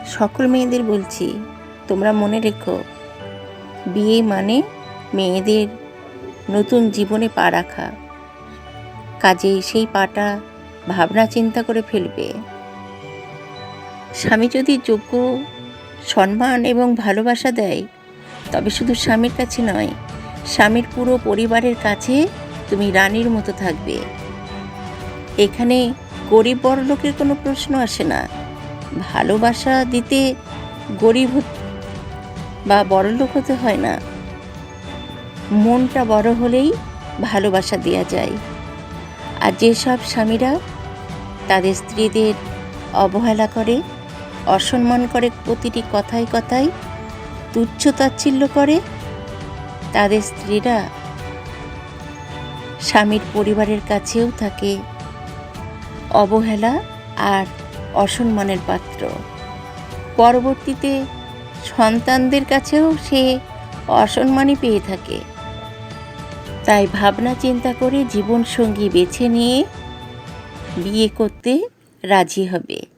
সকল মেয়েদের বলছি, তোমরা মনে রেখো, বিয়ে মানে মেয়েদের নতুন জীবনে পা রাখা। কাজেই সেই পাটা ভাবনা চিন্তা করে ফেলবে। স্বামী যদি যোগ্য সম্মান এবং ভালোবাসা দেয়, তবে শুধু স্বামীর কাছে নয়, স্বামীর পুরো পরিবারের কাছে তুমি রানীর মতো থাকবে। এখানে গরিব বড়লোকের কোনো প্রশ্ন আসে না। ভালোবাসা দিতে গরিব বা বড়লোক হতে হয় না। মনটা বড় হলেই ভালোবাসা দেওয়া যায়। আর যেসব স্বামীরা তাদের স্ত্রীদের অবহেলা করে, অসম্মান করে, প্রতিটি কথায় কথায় তুচ্ছ তাচ্ছিল্য করে, তাদের স্ত্রীরা স্বামীর পরিবারের কাছেও থাকে অবহেলা আর অসম্মানের পাত্র। পরবর্তীতে সন্তানদের কাছেও সে অসম্মানই পেয়ে থাকে। তাই ভাবনা চিন্তা করে জীবনসঙ্গী বেছে নিয়ে বিয়ে করতে রাজি হবে।